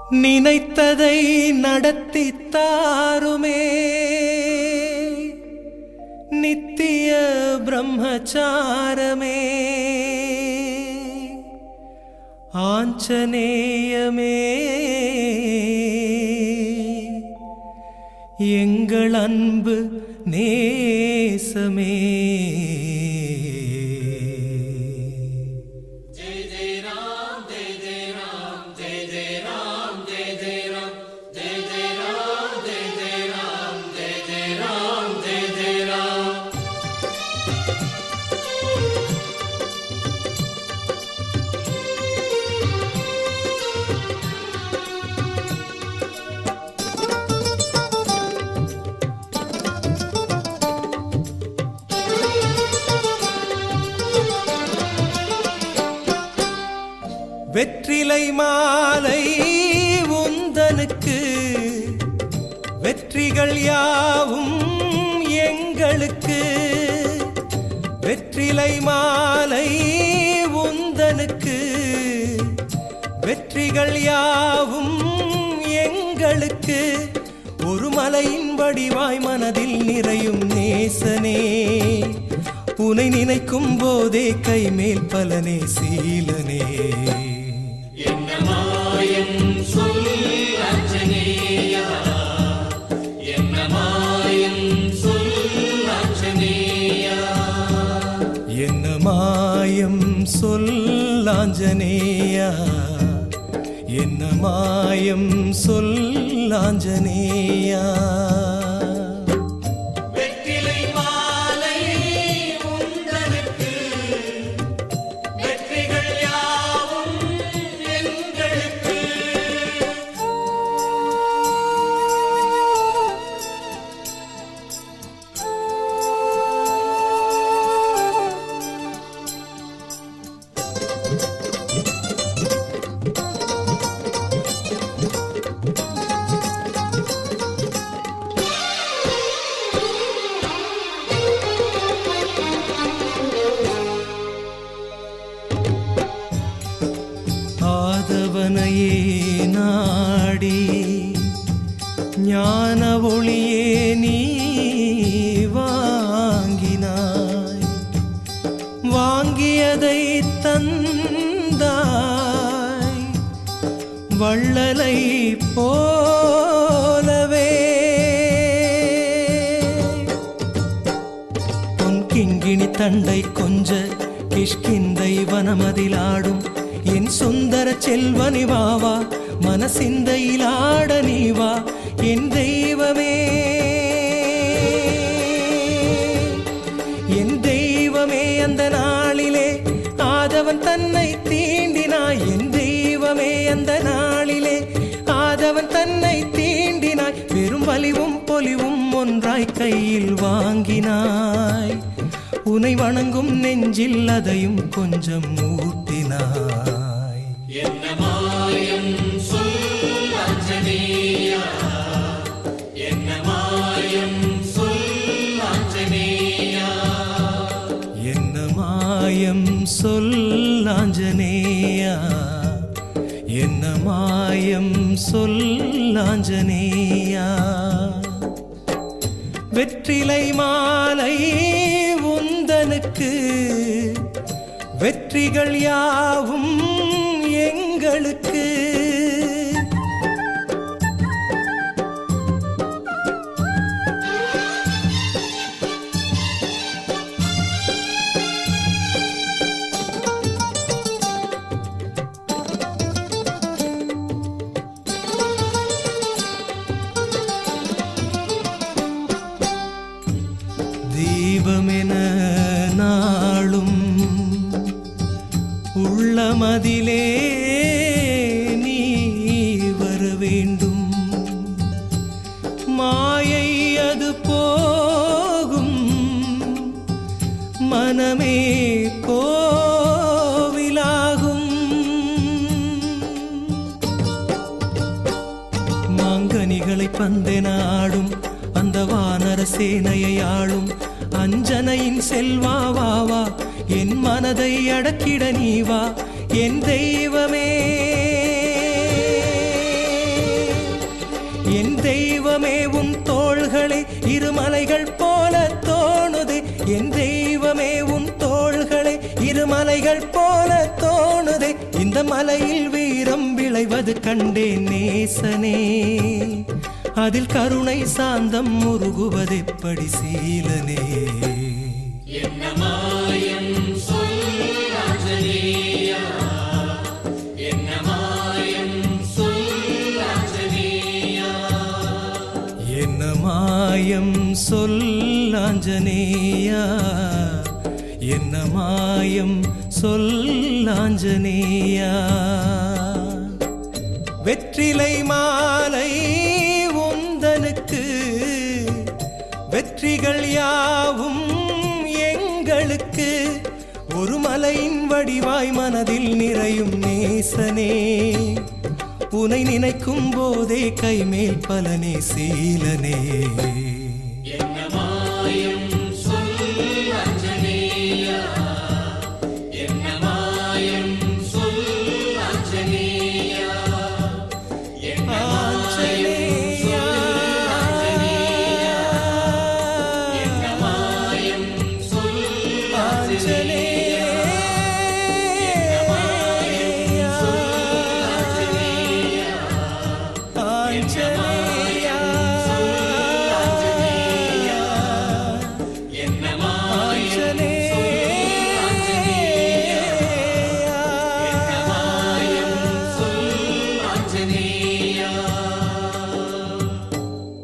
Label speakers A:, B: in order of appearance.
A: நினைத்ததை நடத்தித் தாருமே நித்திய பிரம்மச்சாரமே ஆஞ்சநேயமே எங்கள் அன்பு நேசமே வெற்றிலை மாலை உந்தனுக்கு வெற்றிகள் யாவும் எங்களுக்கு வெற்றிலை மாலை உந்தனுக்கு வெற்றிகள் யாவும் எங்களுக்கு ஒரு மலையின் வடிவாய் மனதில் நிறையும் நேசனே உனை நினைக்கும் போதே கைமேல் பலனே சீலனே
B: என்னமாயம் சொல் ஆஞ்சநேயா என்னமாயம் சொல் ஆஞ்சநேயா
A: என்னமாயம் சொல் ஆஞ்சநேயா என்னமாயம் சொல் ஆஞ்சநேயா ஆதவனையே நாடி ஞான ஒளியே நீ வாங்கினாய் வாங்கியதை தந்தாய் வள்ளலை போலவே பொன் கிண்கிணி தண்டை கொஞ்ச கிஷ்கிந்தை வனமதிலாடும் என் சுந்தர செல்வனி வாவா மனசிந்தையிலாட நீவா என் தெய்வமே என் தெய்வமே அந்த நாளிலே ஆதவன் தன்னை தீண்டினாய் என் தெய்வமே அந்த நாளிலே ஆதவன் தன்னை தீண்டினாய் பெரும் வலிவும் பொலிவும் ஒன்றாய் கையில் வாங்கினாய் உனை வணங்கும் நெஞ்சில் அதையும் கொஞ்சம் ஊட்டினாய்
B: என்னமாயம் சொல் ஆஞ்சநேயா என்னமாயம் சொல் ஆஞ்சநேயா
A: என்னமாயம் சொல் ஆஞ்சநேயா என்னமாயம் சொல் ஆஞ்சநேயா வெற்றிலை மாலை உந்தனுக்கு வெற்றிகள் யாவும் எங்களுக்கு தீபமென நாளும் உள்ளமதிலே நீ வர வேண்டும் மாயை அது போகும் மனமே கோவிலாகும் மாங்கனிகளை பந்தென ஆடும் அந்த வானர சேனையை ஆளும் அஞ்சனையின் செல்வாவா என் மனதை அடக்கிட நீவா என் தெய்வமே போல தோணுதே இந்த மலையில் வீரம் விளைவது கண்டேன் நேசனே அதில் கருணை சாந்தம் முருகுவதெப்படி சீலனே
B: என்ன மாயம் சொல் ஆஞ்சநேயா என்ன மாயம் சொல் ஆஞ்சநேயா
A: என்ன மாயம் சொல் ஆஞ்சநேயா என்ன மாயம் சொல் ஆஞ்சநேயா வெற்றிலை மாலை உந்தனுக்கு வெற்றிகள் யாவும் எங்களுக்கு ஒரு மலையின் வடிவாய் மனதில் நிறையும் நேசனே உனை நினைக்கும் போதே கைமேல் பலனே சீலனே